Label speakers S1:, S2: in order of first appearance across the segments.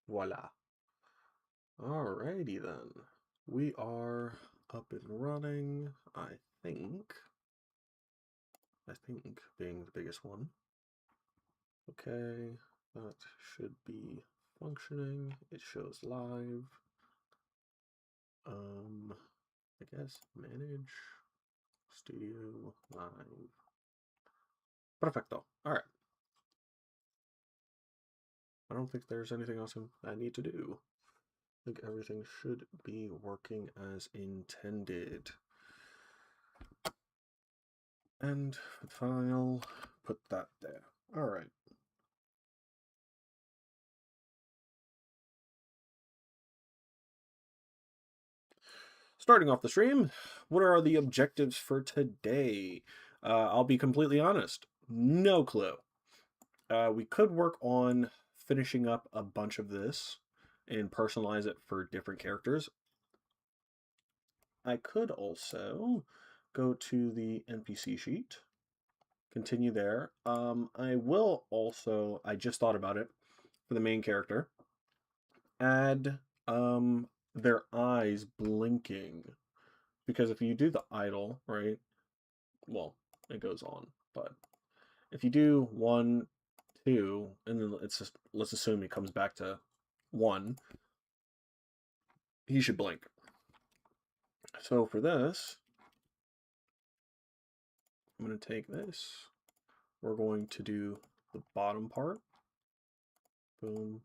S1: Voila. Alrighty then. We are up and running, I think. Being the biggest one. Okay, that should be functioning. It shows live. I guess manage studio live. Perfecto. Alright. I don't think there's anything else I need to do. I think everything should be working as intended. And file, put that there. Alright. Starting off the stream, what are the objectives for today? I'll be completely honest, no clue. We could work on finishing up a bunch of this and personalize it for different characters. I could also go to the NPC sheet, continue there. I will also, I just thought about it, for the main character, add their eyes blinking. Because if you do the idle, right, well, it goes on, but if you do 1, 2, and then it's just, let's assume he comes back to 1, he should blink. So for this, I'm going to take this. We're going to do the bottom part. Boom.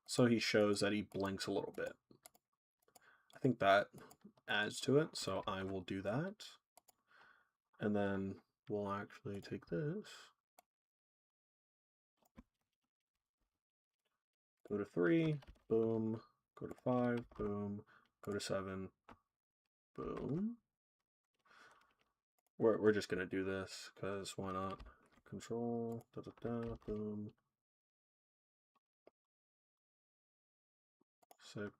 S1: So he shows that he blinks a little bit. I think that adds to it, so I will do that. And then we'll actually take this. Go to 3, boom. Go to 5, boom. Go to 7, boom. We're just gonna do this because why not? Control, da da da, boom. 6,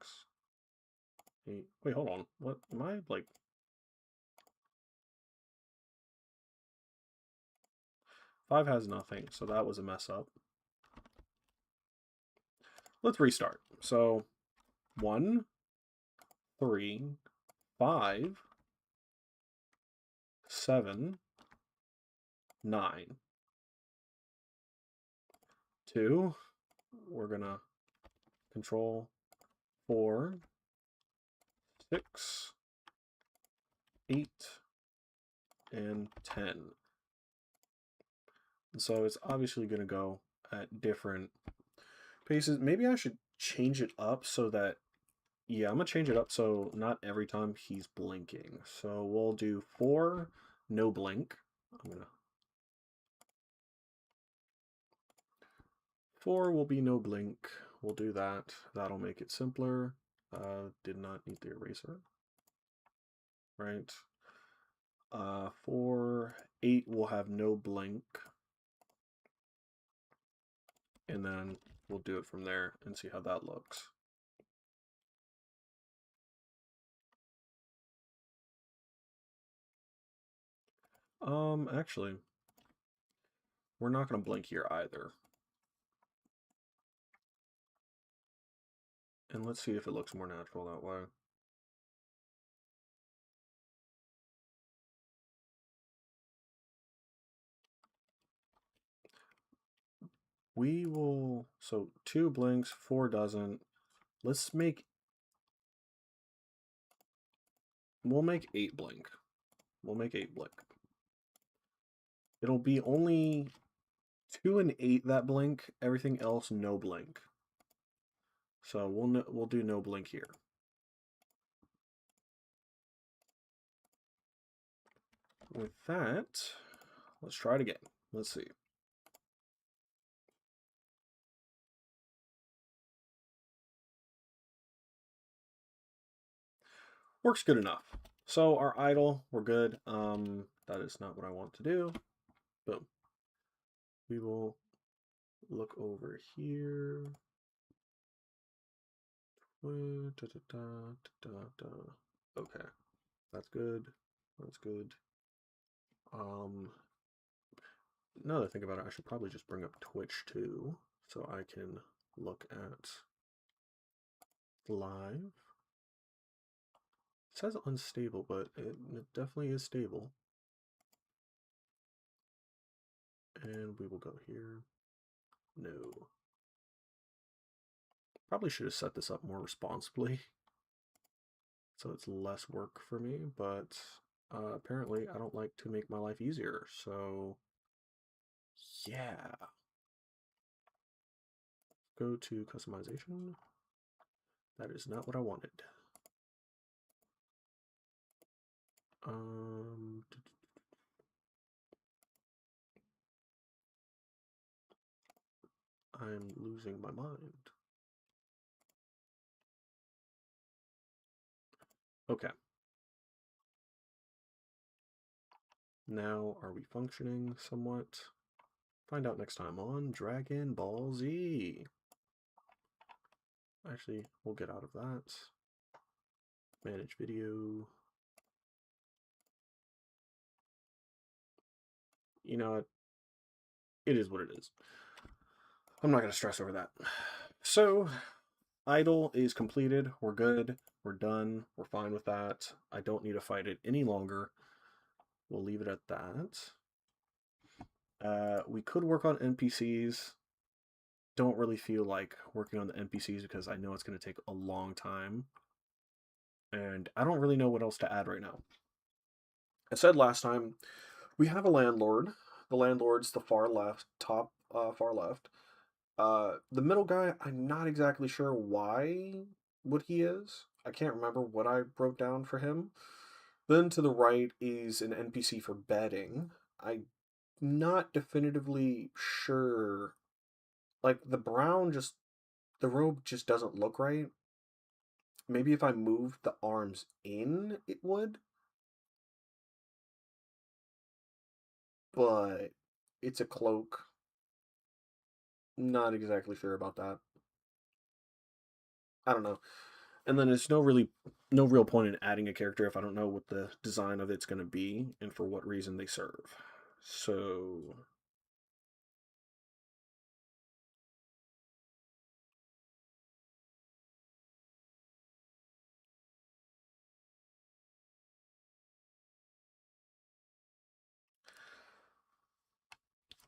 S1: 8. Wait, hold on. What am I like? 5 has nothing, so that was a mess up. Let's restart. So 1, 3, 5, 7, 9. 2. We're gonna control 4, 6, 8, and 10. And so it's obviously going to go at different paces. Maybe I should change it up so that, yeah, I'm going to change it up so not every time he's blinking. So we'll do 4, no blink. I'm going to 4 will be no blink. We'll do that. That'll make it simpler. Did not need the eraser. Right. 4, 8 will have no blink. And then we'll do it from there and see how that looks. Actually, we're not going to blink here either. And let's see if it looks more natural that way. We will, so 2 blinks, 4 doesn't. Let's make, we'll make 8 blink. We'll make 8 blink. It'll be only 2 and 8 that blink, everything else no blink. So we'll do no blink here. With that, let's try it again. Let's see. Works good enough. So our idle, we're good. That is not what I want to do. Boom. We will look over here. Okay, that's good. That's good. now that I think about it, I should probably just bring up Twitch too, so I can look at live. It says unstable, but it definitely is stable. And we will go here. No. Probably should have set this up more responsibly, so it's less work for me, but apparently I don't like to make my life easier, so yeah. Go to customization. That is not what I wanted. I'm losing my mind. Okay. Now, are we functioning somewhat? Find out next time on Dragon Ball Z. Actually, we'll get out of that. Manage video. You know what? It is what it is. I'm not going to stress over that. So, idle is completed. We're good. We're done. We're fine with that. I don't need to fight it any longer. We'll leave it at that. We could work on NPCs. Don't really feel like working on the NPCs because I know it's going to take a long time. And I don't really know what else to add right now. I said last time, we have a landlord. The landlord's the far left, top far left. The middle guy, I'm not exactly sure what he is. I can't remember what I wrote down for him. Then to the right is an NPC for bedding. I'm not definitively sure. Like the robe just doesn't look right. Maybe if I moved the arms in, it would. But it's a cloak. Not exactly sure about that. I don't know. And then there's no real point in adding a character if I don't know what the design of it's going to be and for what reason they serve. So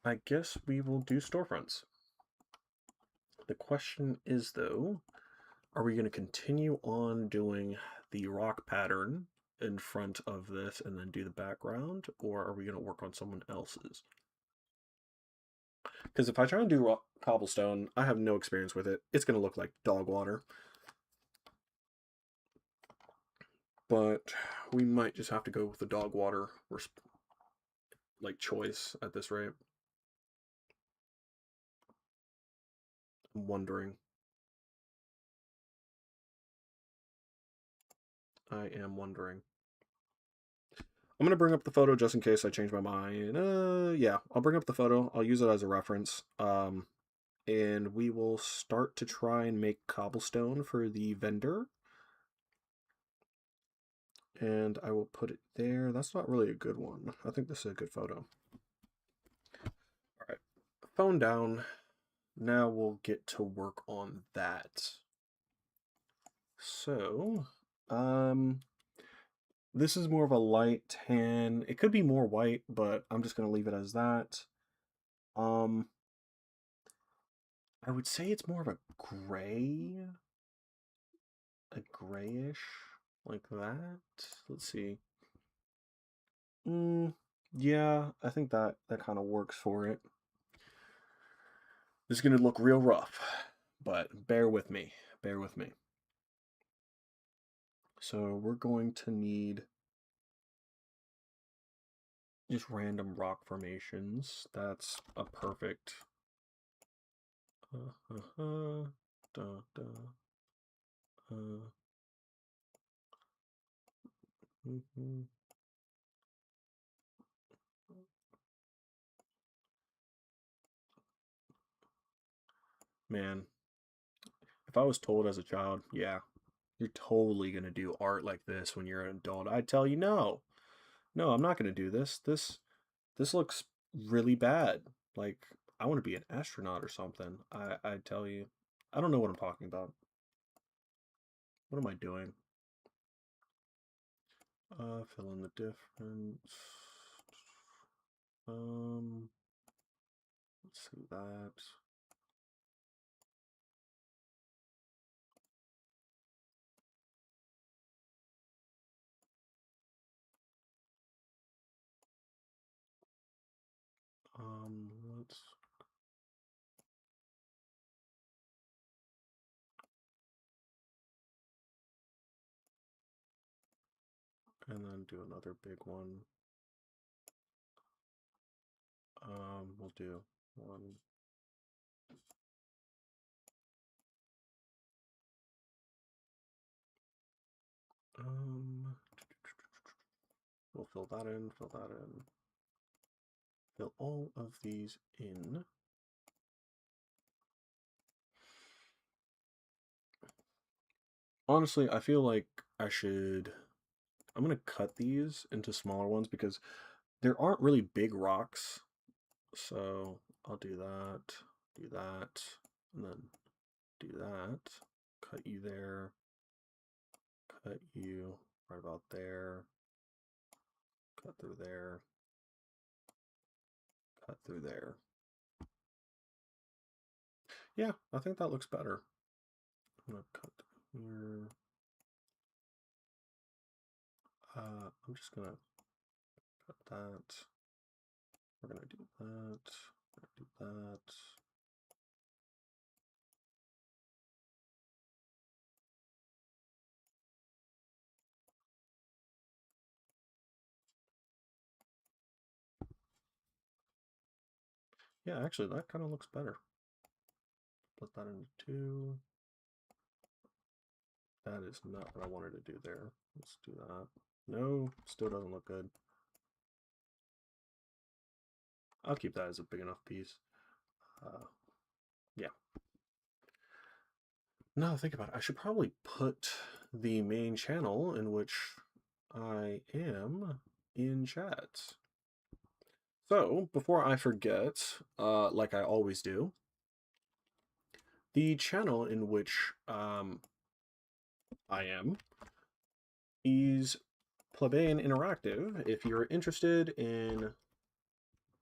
S1: I guess we will do storefronts. The question is, though, are we going to continue on doing the rock pattern in front of this and then do the background, or are we going to work on someone else's? Because if I try and do cobblestone, I have no experience with it. It's going to look like dog water. But we might just have to go with the dog water like choice at this rate. I'm wondering. I am wondering. I'm going to bring up the photo just in case I change my mind. Yeah, I'll bring up the photo. I'll use it as a reference. And we will start to try and make cobblestone for the vendor. And I will put it there. That's not really a good one. I think this is a good photo. All right, phone down. Now we'll get to work on that. So, this is more of a light tan. It could be more white, but I'm just going to leave it as that. I would say it's more of a gray. A grayish, like that. Let's see. Yeah, I think that kind of works for it. This is going to look real rough, but bear with me. Bear with me. So we're going to need just random rock formations. That's a perfect. Man, if I was told as a child, yeah, you're totally going to do art like this when you're an adult, I'd tell you no. No, I'm not going to do this. This looks really bad. Like, I want to be an astronaut or something. I tell you. I don't know what I'm talking about. What am I doing? Fill in the difference. Let's see that. Let's and then do another big one. We'll do one. We'll fill that in, fill that in, fill all of these in. Honestly, I feel like I'm going to cut these into smaller ones because there aren't really big rocks. So I'll do that, and then do that. Cut you there, cut you right about there, cut through there, cut through there. Yeah, I think that looks better. I'm going to cut here. I'm just going to cut that. We're going to do that. We're going to do that. Yeah, actually, that kind of looks better. Put that into 2. That is not what I wanted to do there. Let's do that. No, still doesn't look good. I'll keep that as a big enough piece. Yeah. Now think about it. I should probably put the main channel in which I am in chat. So, before I forget, like I always do, the channel in which I am is Plebian Interactive. If you're interested in,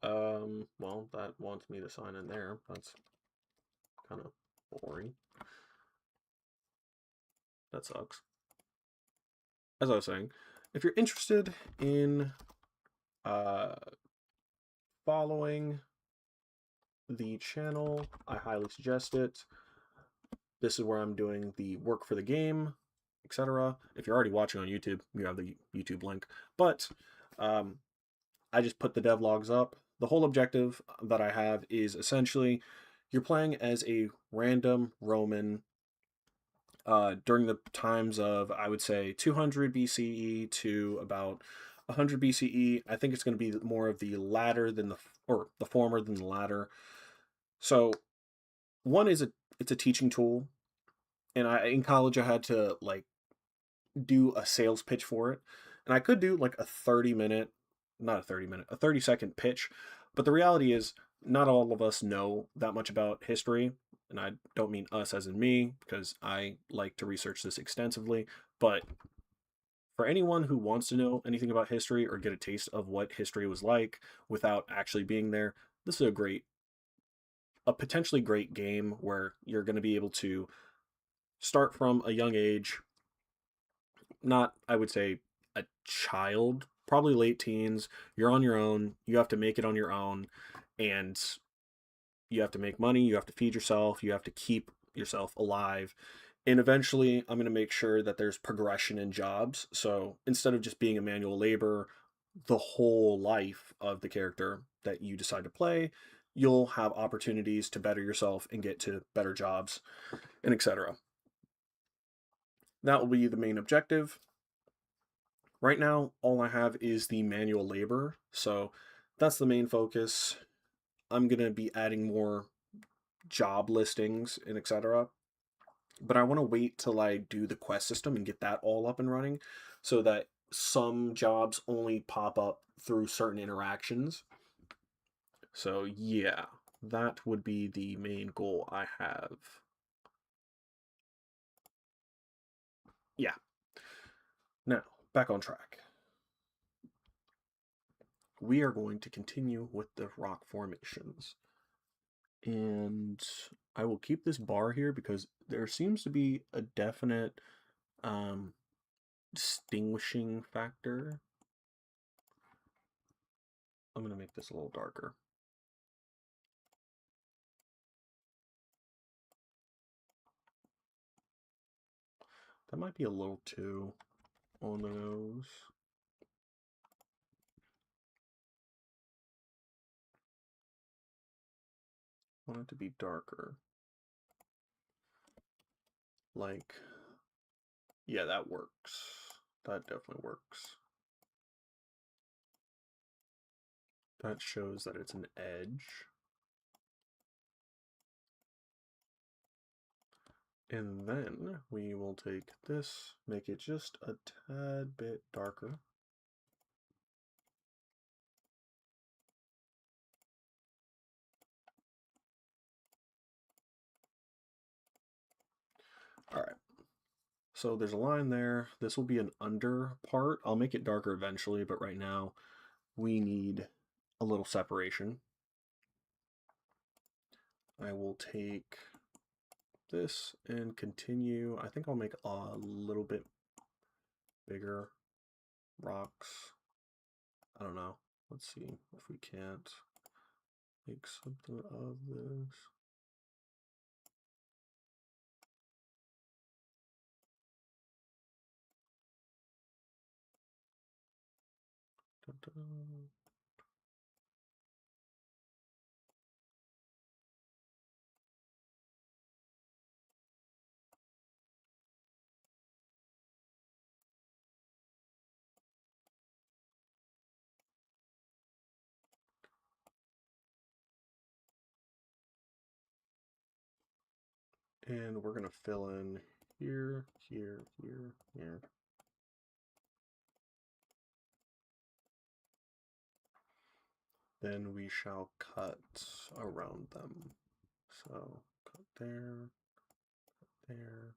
S1: well, that wants me to sign in there. That's kind of boring. That sucks. As I was saying, if you're interested in following the channel, I highly suggest it. This is where I'm doing the work for the game, etc. If you're already watching on YouTube, you have the YouTube link. But I just put the devlogs up. The whole objective that I have is essentially you're playing as a random Roman during the times of, I would say, 200 BCE to about 100 BCE. I think it's going to be more of the latter than or the former than the latter. So one is it's a teaching tool, and in college I had to like do a sales pitch for it, and I could do like a 30-minute, not a 30-minute, a 30-second pitch, but the reality is not all of us know that much about history, and I don't mean us as in me because I like to research this extensively, but for anyone who wants to know anything about history or get a taste of what history was like without actually being there, this is a potentially great game where you're going to be able to start from a young age, not, I would say, a child, probably late teens. You're on your own. You have to make it on your own. And you have to make money. You have to feed yourself. You have to keep yourself alive. And eventually, I'm going to make sure that there's progression in jobs. So instead of just being a manual laborer the whole life of the character that you decide to play, you'll have opportunities to better yourself and get to better jobs and etc. That will be the main objective. Right now, all I have is the manual labor, so that's the main focus. I'm going to be adding more job listings and etc. But I want to wait till I do the quest system and get that all up and running so that some jobs only pop up through certain interactions. So yeah, that would be the main goal I have. Yeah. Now, back on track. We are going to continue with the rock formations. And I will keep this bar here because there seems to be a definite um, distinguishing factor. I'm going to make this a little darker. That might be a little too on the nose. I want it to be darker. Like, yeah, that works. That definitely works. That shows that it's an edge. And then we will take this, make it just a tad bit darker. All right. So there's a line there. This will be an under part. I'll make it darker eventually, but right now we need a little separation. I will take this and continue. I think I'll make a little bit bigger rocks. I don't know. Let's see if we can't make something of this. Dun, dun. And we're going to fill in here, here, here, here. Then we shall cut around them. So cut there, there.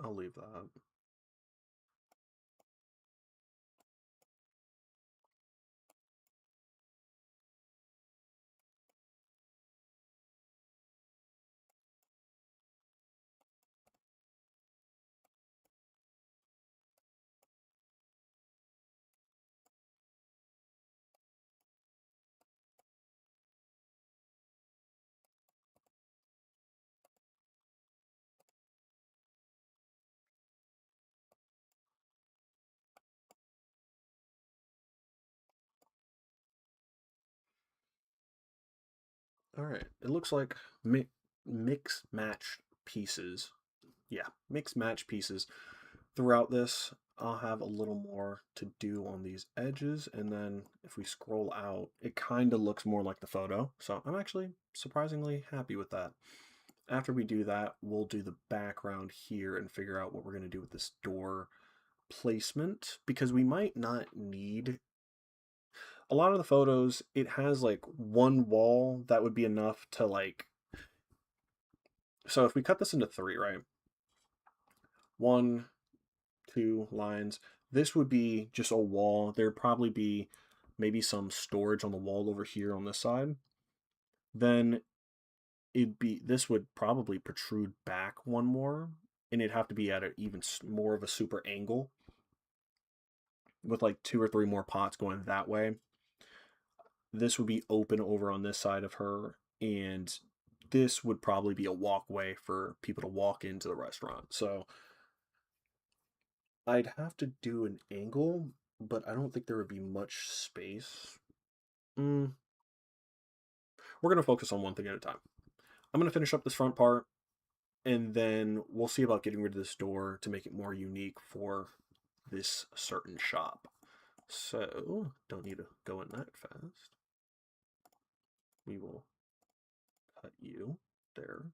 S1: I'll leave that. All right, it looks like mix match pieces. Yeah, mix match pieces. Throughout this, I'll have a little more to do on these edges, and then if we scroll out, it kind of looks more like the photo. So I'm actually surprisingly happy with that. After we do that, we'll do the background here and figure out what we're going to do with this door placement, because we might not need a lot of the photos. It has like one wall that would be enough to like, so if we cut this into three, right? One, two lines. This would be just a wall. There'd probably be maybe some storage on the wall over here on this side. Then this would probably protrude back one more, and it'd have to be at an even more of a super angle with like two or three more pots going that way. This would be open over on this side of her, and this would probably be a walkway for people to walk into the restaurant. So I'd have to do an angle, but I don't think there would be much space. We're going to focus on one thing at a time. I'm going to finish up this front part, and then we'll see about getting rid of this door to make it more unique for this certain shop. So, don't need to go in that fast. We will cut you there.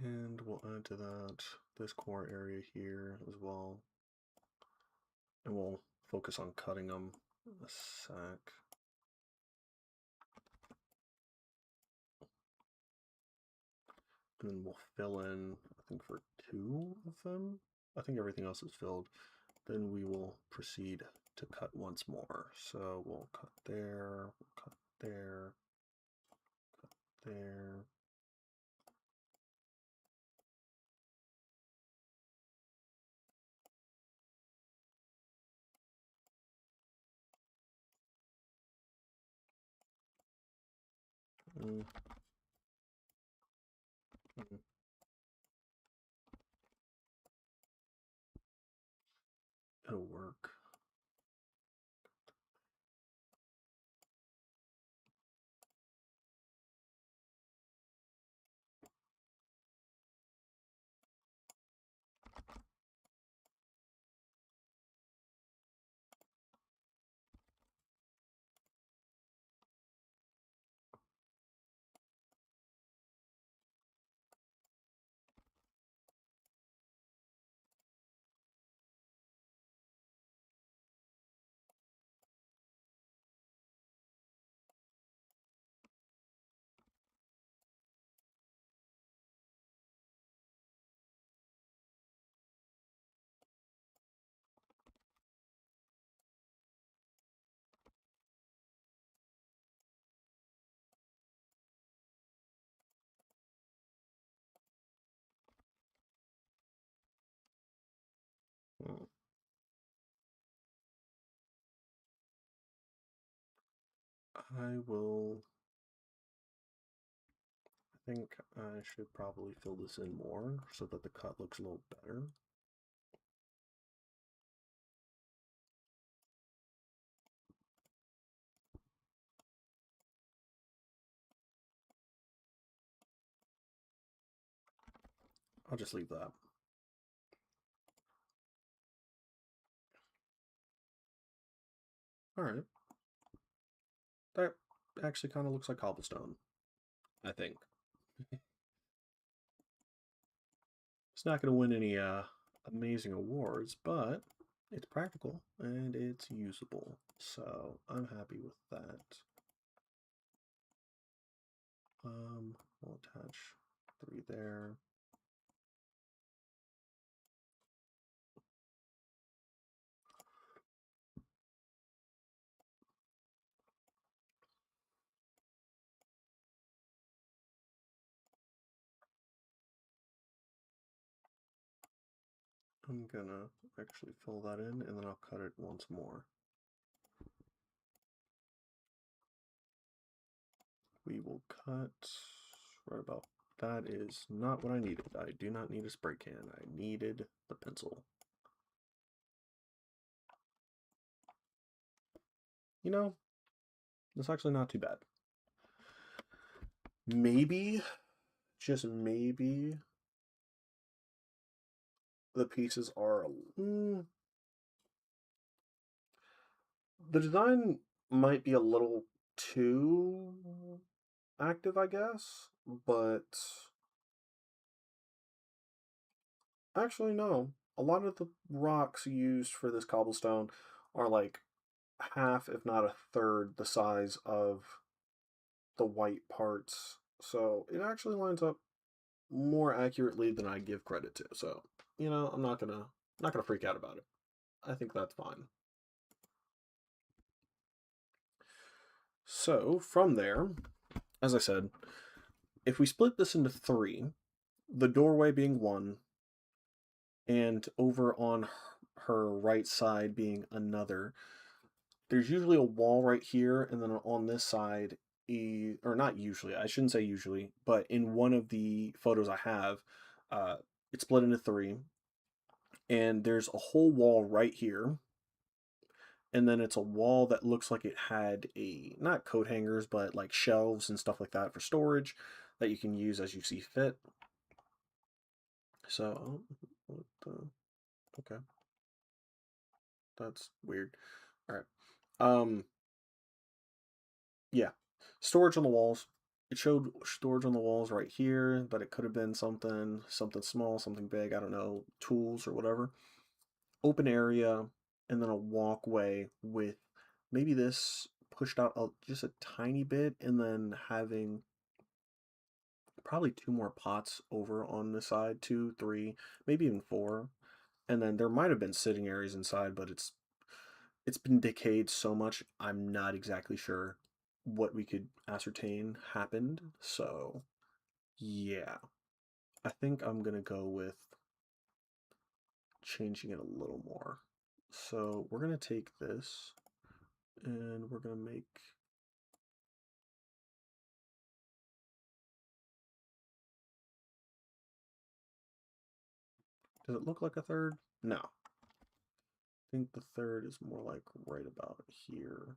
S1: And we'll add to that this core area here as well. And we'll focus on cutting them a sec. And then we'll fill in, I think, for 2 of them. I think everything else is filled. Then we will proceed to cut once more. So we'll cut there, we'll cut there, cut there. Mm. Mm. It'll work. Mm. I think I should probably fill this in more so that the cut looks a little better. I'll just leave that. All right. That actually kind of looks like cobblestone, I think. It's not going to win any amazing awards, but it's practical and it's usable. So I'm happy with that. We'll attach 3 there. I'm gonna actually fill that in and then I'll cut it once more. We will cut right about that. Is not what I needed. I do not need a spray can. I needed the pencil. You know, it's actually not too bad. Maybe, just maybe, the pieces are the design might be a little too active, I guess, but actually no. A lot of the rocks used for this cobblestone are like half, if not a third, the size of the white parts. So it actually lines up more accurately than I give credit to. So, I'm not gonna freak out about it. I think that's fine. So from there, as I said, if we split this into 3, the doorway being 1, and over on her right side being another, there's usually a wall right here, and then on this side, or not usually, I shouldn't say usually, but in one of the photos I have, It's split into three, and there's a whole wall right here, and then it's a wall that looks like it had a, not coat hangers, but like shelves and stuff like that for storage that you can use as you see fit. So, okay, that's weird. All right. Yeah, storage on the walls. It showed storage on the walls right here, but it could have been something small, something big, I don't know, tools or whatever. Open area, and then a walkway with maybe this pushed out just a tiny bit, and then having probably two more pots over on the side, two, three, maybe even four. And then there might have been sitting areas inside, but it's been decayed so much, I'm not exactly sure what we could ascertain happened. So, yeah, I think I'm gonna go with changing it a little more. So we're gonna take this and we're gonna make, does it look like a third? No. I think the third is more like right about here.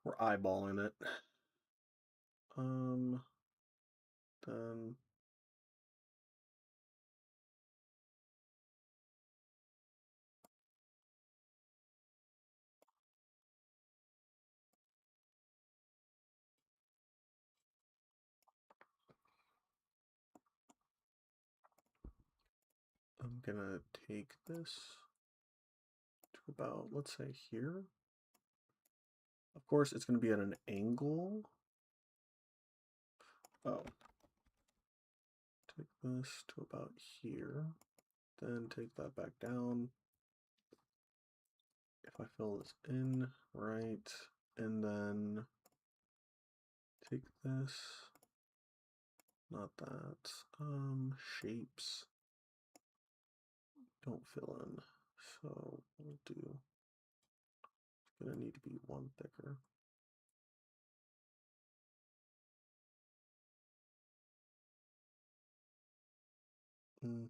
S1: We're eyeballing it. Then I'm gonna take this to about, let's say here. Of course, it's gonna be at an angle. Oh, take this to about here, then take that back down. If I fill this in, right, and then take this, not that, shapes don't fill in, so we'll do, it's gonna need to be one thicker. Mm.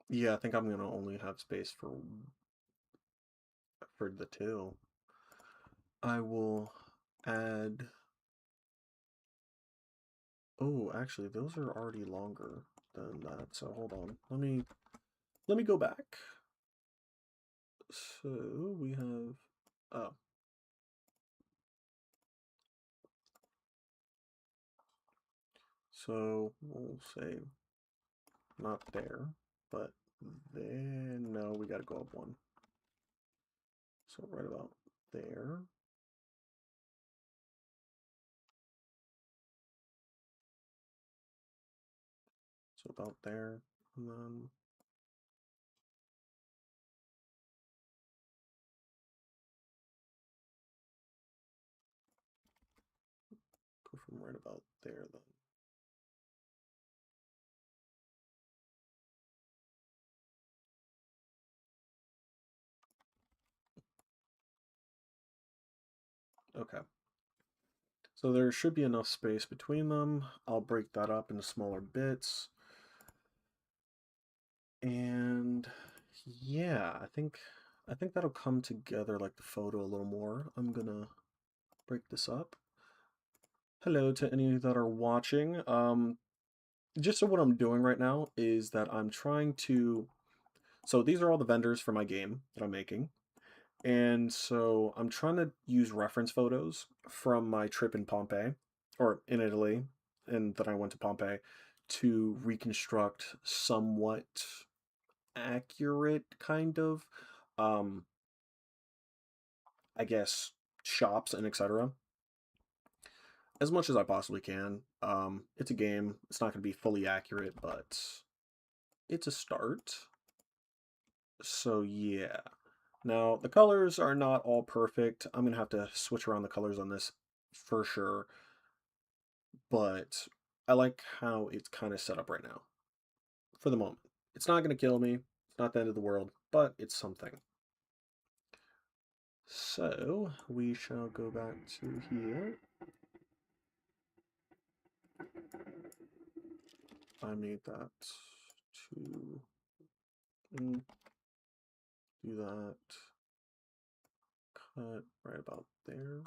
S1: Yeah, I think I'm gonna only have space for the two. I will add, oh, actually those are already longer than that, so hold on. Let me go back. So we have, oh, so we'll say not there, but then, no, we gotta go up one. So right about there. So about there, and then go from right about there then. Okay. So there should be enough space between them. I'll break that up into smaller bits. And yeah, I think that'll come together like the photo a little more. I'm gonna break this up. Hello to any that are watching. Just so what I'm doing right now is that I'm trying to, so these are all the vendors for my game that I'm making. And so I'm trying to use reference photos from my trip in Pompeii, or in Italy, and then I went to Pompeii to reconstruct somewhat accurate kind of, um, I guess, shops and etc. As much as I possibly can. It's a game. It's not going to be fully accurate, but it's a start. So yeah. Now, the colors are not all perfect. I'm going to have to switch around the colors on this for sure. but I like how it's kind of set up right now for the moment. It's not going to kill me. It's not the end of the world, but it's something. So we shall go back to here. I made that to do that. Cut right about there.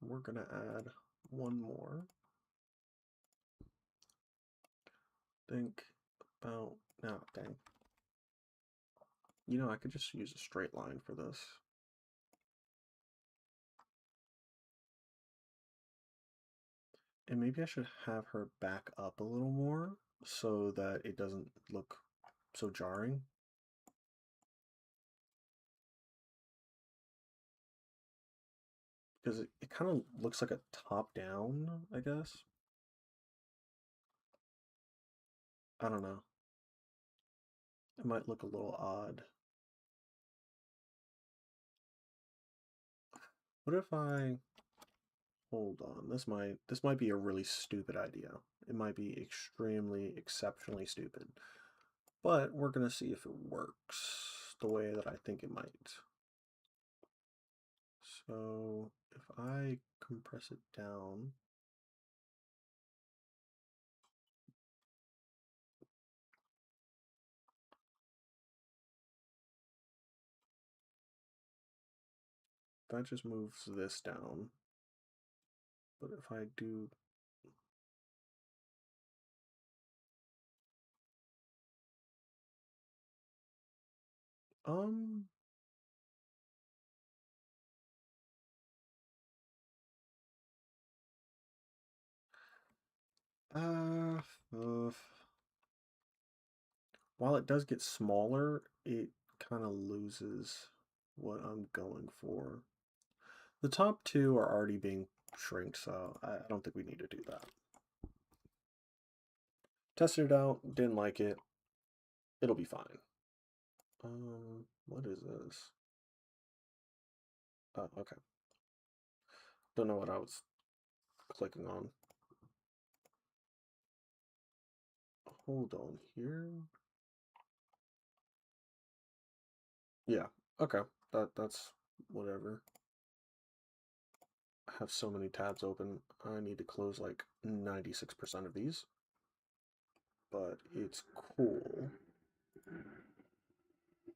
S1: We're gonna add one more. Think about now, dang. You know, I could just use a straight line for this. And maybe I should have her back up a little more so that it doesn't look so jarring. Because it kind of looks like a top down, I guess. I don't know. It might look a little odd. What if I hold on? This might be a really stupid idea. It might be extremely exceptionally stupid. But we're gonna see if it works the way that I think it might. So if I compress it down, that just moves this down. But if I do um uh, uh while it does get smaller, it kind of loses what I'm going for. The top two are already being shrinked, so I don't think we need to do that. Tested it out, didn't like it. It'll be fine. What is this? Oh, okay. Don't know what I was clicking on. Hold on here. Yeah, okay. That's whatever. I have so many tabs open. I need to close like 96% of these. But it's cool.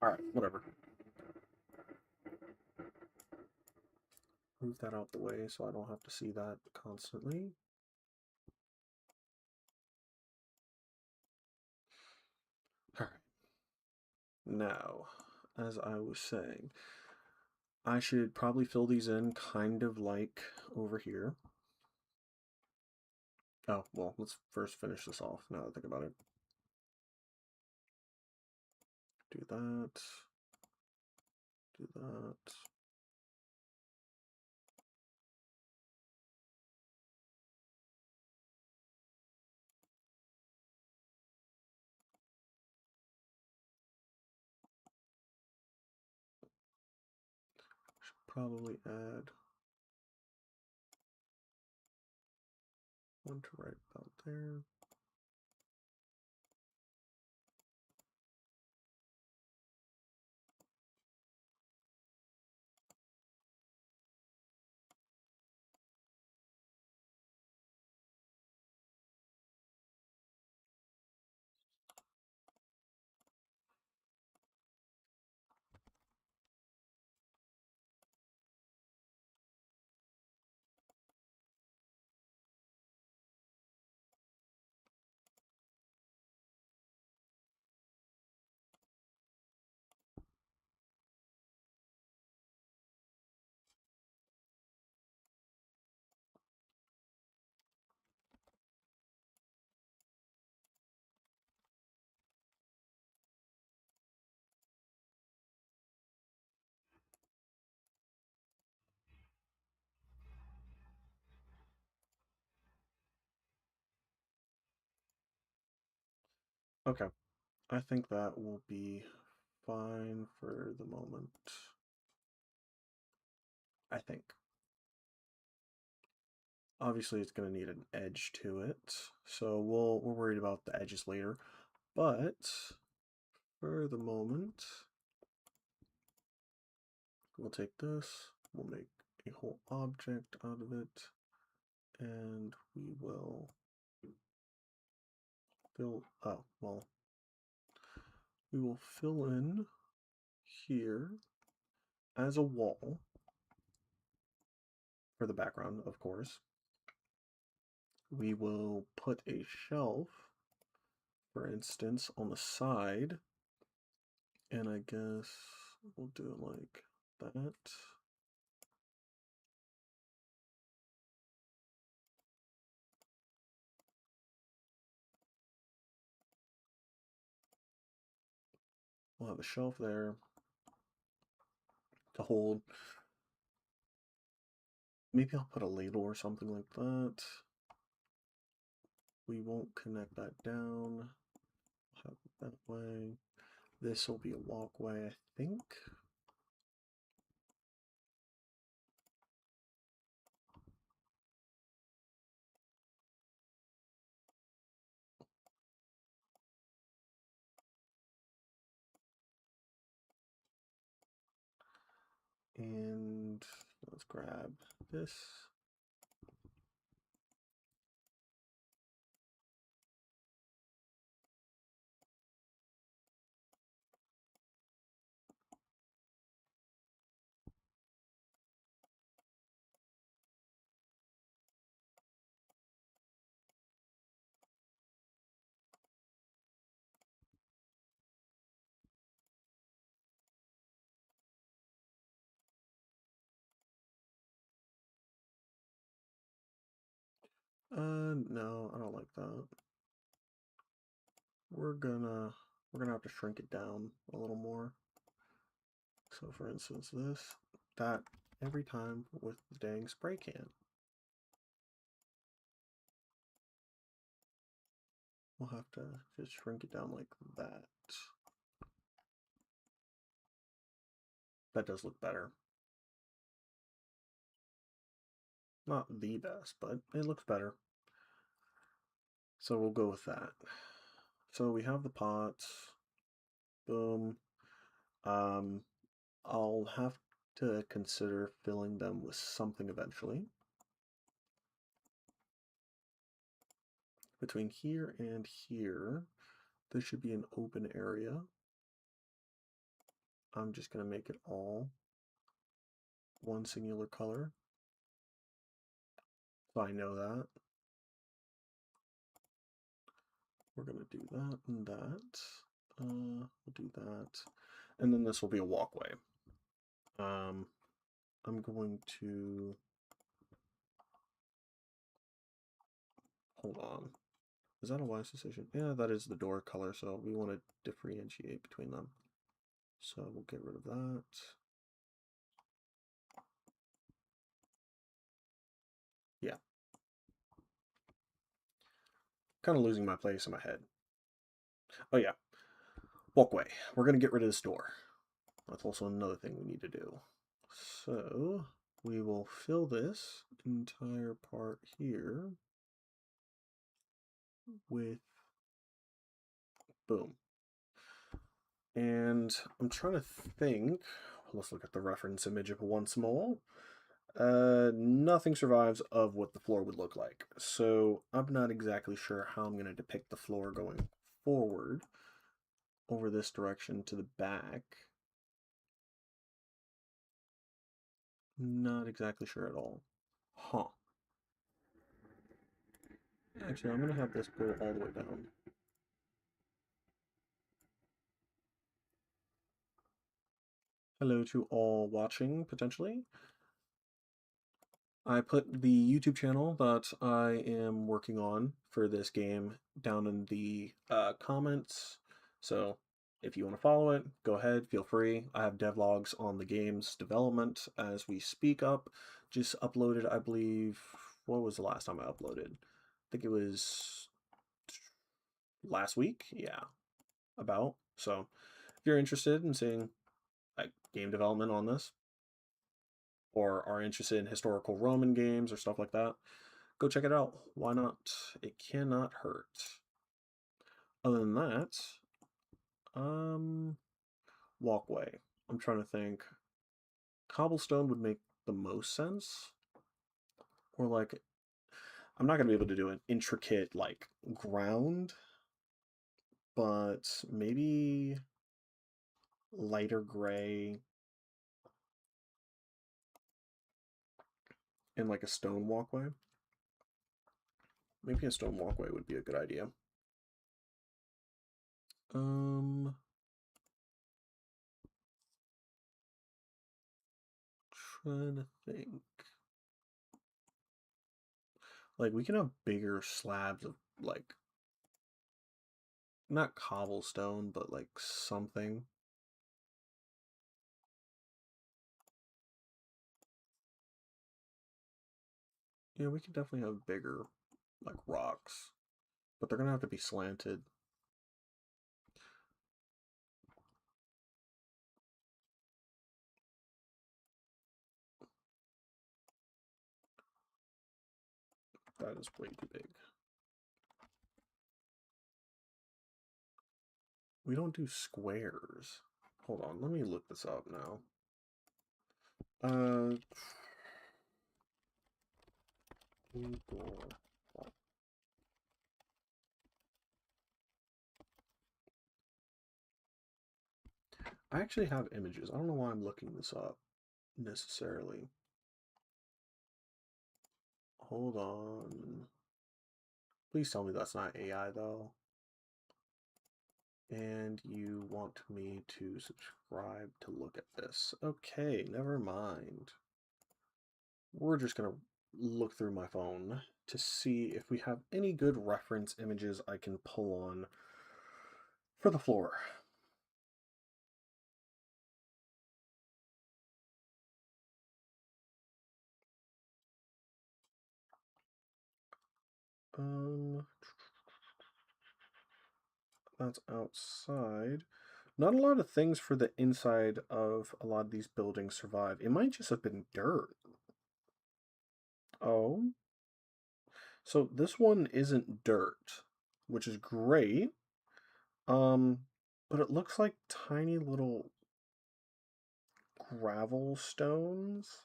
S1: Alright, whatever. Move that out the way so I don't have to see that constantly. Alright. Now, as I was saying, I should probably fill these in kind of like over here. Oh, well, let's first finish this off now that I think about it. Do that. Do that. Should probably add one to right about there. Okay. I think that will be fine for the moment. I think. Obviously, it's going to need an edge to it, so we're worried about the edges later. But for the moment, we'll take this, we'll make a whole object out of it, and we will fill, oh, well, we will fill in here as a wall for the background, of course. We will put a shelf, for instance, on the side, and I guess we'll do it like that. We'll have a shelf there to hold. Maybe I'll put a ladle or something like that. We won't connect that down. Have it that way. This will be a walkway, I think. And let's grab this. No, I don't like that. We're gonna have to shrink it down a little more. So for instance, that every time with the dang spray can. We'll have to just shrink it down like that. That does look better. Not the best, but it looks better. So we'll go with that. So we have the pots. Boom. I'll have to consider filling them with something eventually. Between here and here, there should be an open area. I'm just going to make it all one singular color. So I know that. We're going to do that and that. We'll do that. And then this will be a walkway. I'm going to... Hold on. Is that a wise decision? Yeah, that is the door color, so we want to differentiate between them. So we'll get rid of that. Yeah. Kind of losing my place in my head. Oh yeah. Walkway. We're going to get rid of this door. That's also another thing we need to do. So we will fill this entire part here with boom. And I'm trying to think, let's look at the reference image once more. Nothing survives of what the floor would look like. So I'm not exactly sure how I'm going to depict the floor going forward over this direction to the back. Not exactly sure at all. Huh. Actually, I'm going to have this go all the way down. Hello to all watching, potentially. I put the YouTube channel that I am working on for this game down in the comments. So if you want to follow it, go ahead, feel free. I have devlogs on the game's development as we speak up. Just uploaded, I believe, what was the last time I uploaded? I think it was last week? Yeah. about. So if you're interested in seeing like game development on this, or are interested in historical Roman games or stuff like that, go check it out. Why not? It cannot hurt. Other than that, um, walkway. I'm trying to think. Cobblestone would make the most sense, or like I'm not gonna be able to do an intricate like ground, but maybe lighter gray and like a stone walkway. Maybe a stone walkway would be a good idea. Um, trying to think. Like we can have bigger slabs of like not cobblestone, but like something. Yeah, we could definitely have bigger like rocks, but they're gonna have to be slanted. That is way too big. We don't do squares. Hold on, let me look this up now. Uh, I actually have images. I don't know why I'm looking this up necessarily. Hold on. Please tell me that's not AI though. And you want me to subscribe to look at this. Okay, never mind. We're just gonna look through my phone to see if we have any good reference images I can pull on for the floor. That's outside. Not a lot of things for the inside of a lot of these buildings survive. It might just have been dirt. Oh, so this one isn't dirt, which is great. Um, but it looks like tiny little gravel stones.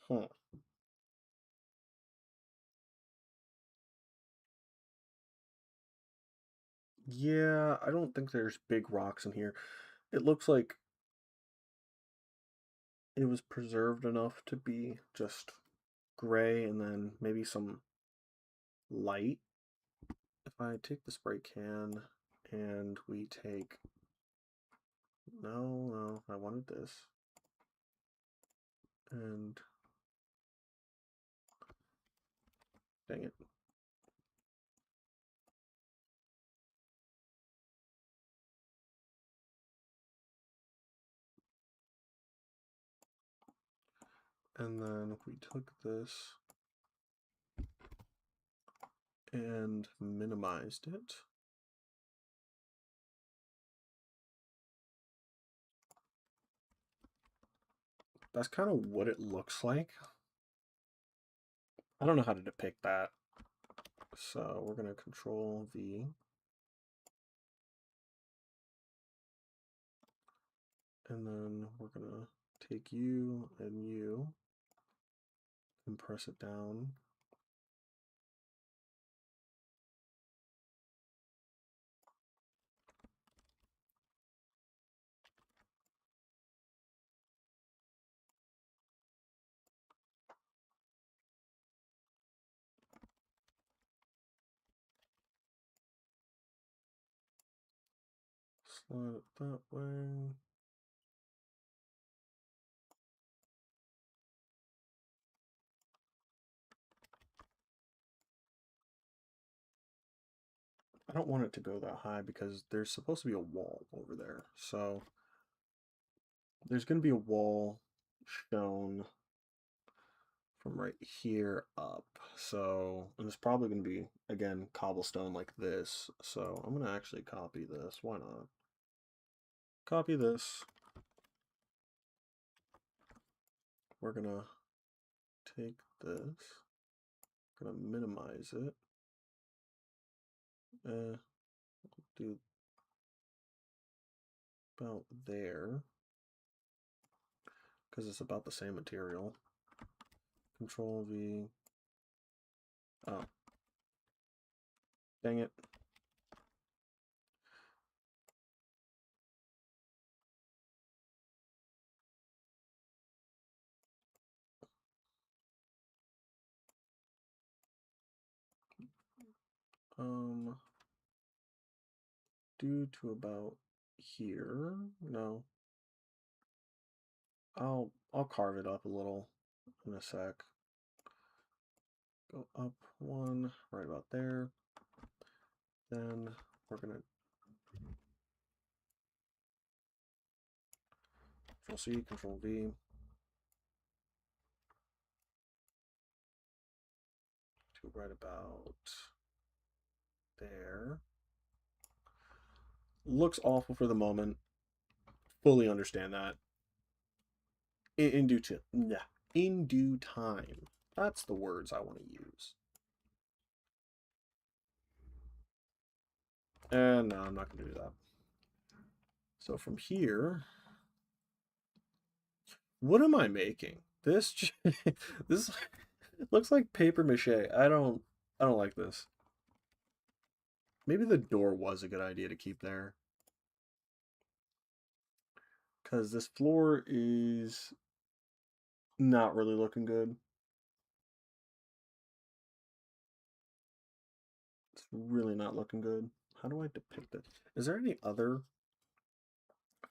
S1: Huh. Yeah, I don't think there's big rocks in here. It looks like it was preserved enough to be just gray and then maybe some light. If I take the spray can and we take... No, I wanted this. And dang it. And then we took this and minimized it. That's kind of what it looks like. I don't know how to depict that. So we're going to control V. And then we're going to take you and press it down. Slide it that way. I don't want it to go that high because there's supposed to be a wall over there. So there's going to be a wall shown from right here up. So, and it's probably going to be, again, cobblestone like this. So I'm going to actually copy this. Why not? Copy this. We're going to take this. We're going to minimize it. Do about there. Because it's about the same material. Control V. Oh. Dang it. Due to about here. No. I'll carve it up a little in a sec. Go up one, right about there. Then we're gonna Control C, Control V. To right about there. Looks awful for the moment. Fully understand that. In due to yeah, in due time. That's the words I want to use. And no, I'm not gonna do that. So from here, what am I making? This this looks like paper mache. I don't like this. Maybe the door was a good idea to keep there. Because this floor is not really looking good. It's really not looking good. How do I depict it? Is there any other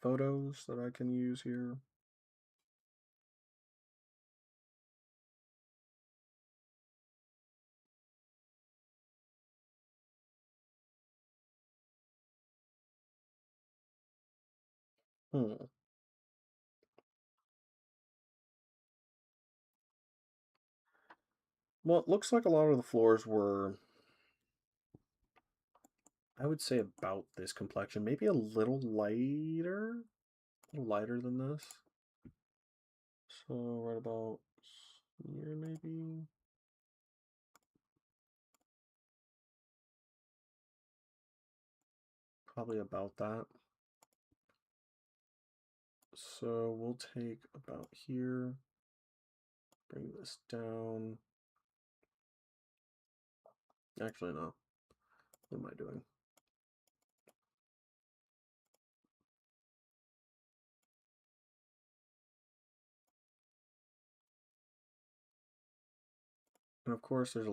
S1: photos that I can use here? Hmm. Well, it looks like a lot of the floors were, I would say, about this complexion. Maybe a little lighter than this. So right about here, maybe. Probably about that. So we'll take about here, bring this down. Actually, no. What am I doing? And of course, there's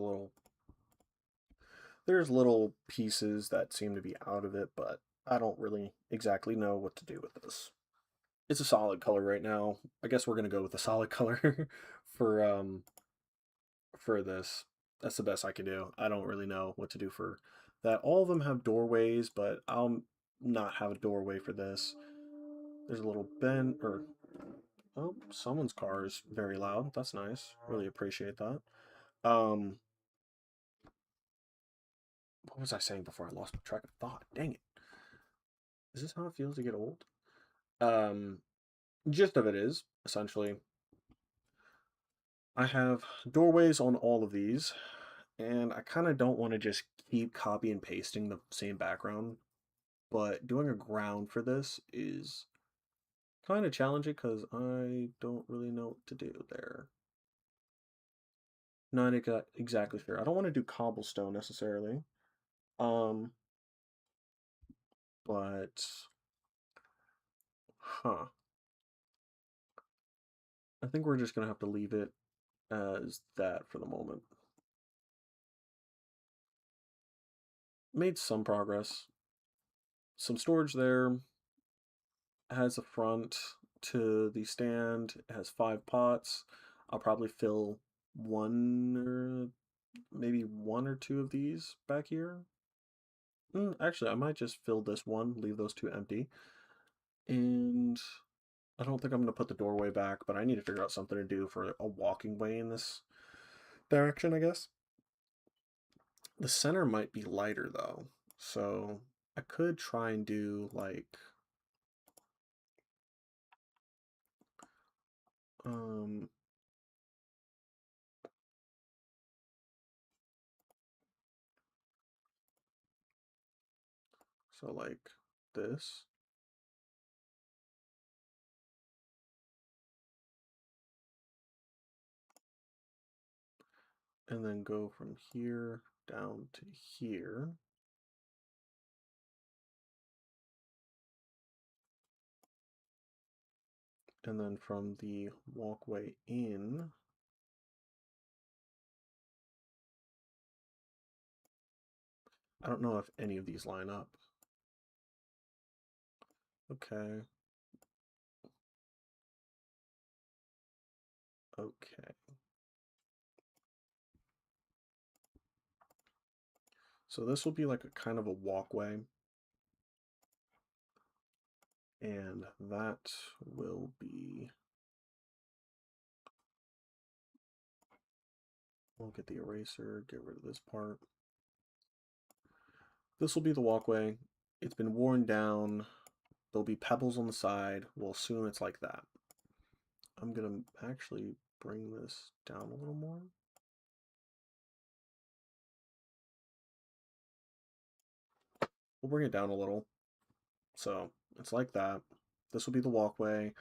S1: little pieces that seem to be out of it, but I don't really exactly know what to do with this. It's a solid color right now. I guess we're gonna go with the solid color for for this. That's the best I can do. I don't really know what to do for that. All of them have doorways, but I'll not have a doorway for this. There's a little bend or oh, someone's car is very loud. That's nice. Really appreciate that. Um, what was I saying before I lost my track of thought? Dang it. Is this how it feels to get old? Um, Gist of it is, essentially, I have doorways on all of these, and I kind of don't want to just keep copy and pasting the same background, but doing a ground for this is kind of challenging because I don't really know what to do there. Not exactly sure. I don't want to do cobblestone necessarily. Um, but huh. I think we're just gonna have to leave it as that for the moment. Made some progress. Some storage there. Has a front to the stand. It has 5 pots. I'll probably fill one or maybe one or two of these back here. Actually, I might just fill this one, leave those two empty. And I don't think I'm going to put the doorway back, but I need to figure out something to do for a walking way in this direction, I guess. The center might be lighter though, so I could try and do like so like this. And then go from here down to here. And then from the walkway in, I don't know if any of these line up. Okay. Okay. So this will be like a kind of a walkway. And that will be, we'll get the eraser, get rid of this part. This will be the walkway. It's been worn down. There'll be pebbles on the side. We'll assume it's like that. I'm going to actually bring this down a little more. We'll bring it down a little. So it's like that. This will be the walkway.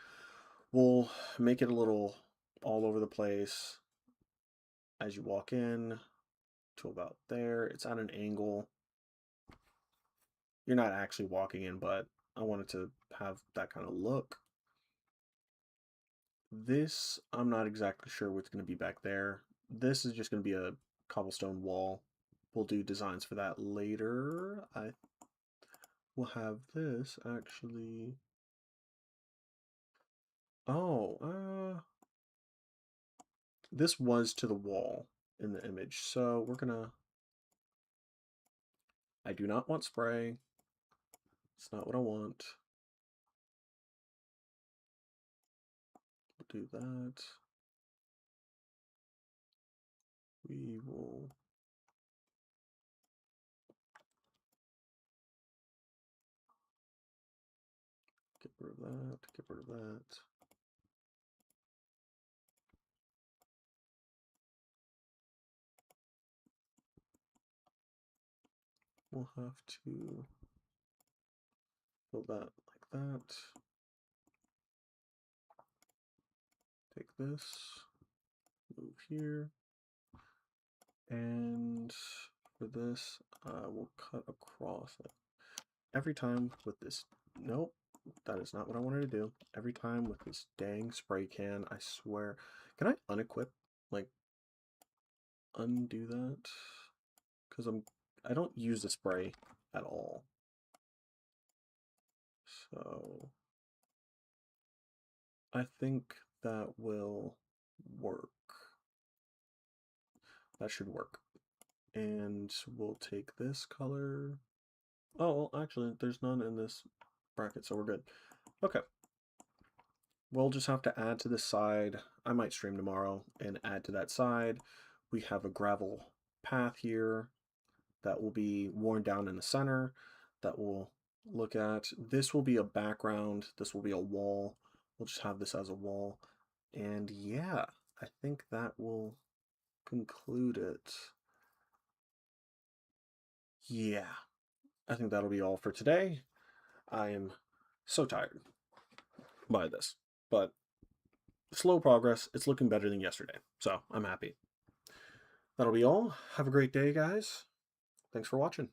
S1: We'll make it a little all over the place as you walk in to about there. It's at an angle. You're not actually walking in, but I wanted to have that kind of look. This, I'm not exactly sure what's going to be back there. This is just going to be a cobblestone wall. We'll do designs for that later. I will have this actually. Oh, this was to the wall in the image. So we're gonna, I do not want spray. It's not what I want. We'll do that. We will get rid of that, get rid of that. We'll have to build that like that. Take this, move here, and for this, we'll cut across it. Every time with this, nope, that is not what I wanted to do. Every time with this dang spray can, I swear. Can I unequip, like, undo that? Because I don't use the spray at all. So I think that will work. That should work. And we'll take this color. Oh, well, actually, there's none in this bracket, so we're good. Okay. We'll just have to add to this side. I might stream tomorrow and add to that side. We have a gravel path here that will be worn down in the center that we'll look at. This will be a background. This will be a wall. We'll just have this as a wall. And yeah, I think that will conclude it. Yeah, I think that'll be all for today. I am so tired by this, but slow progress. It's looking better than yesterday, so I'm happy. That'll be all. Have a great day, guys. Thanks for watching.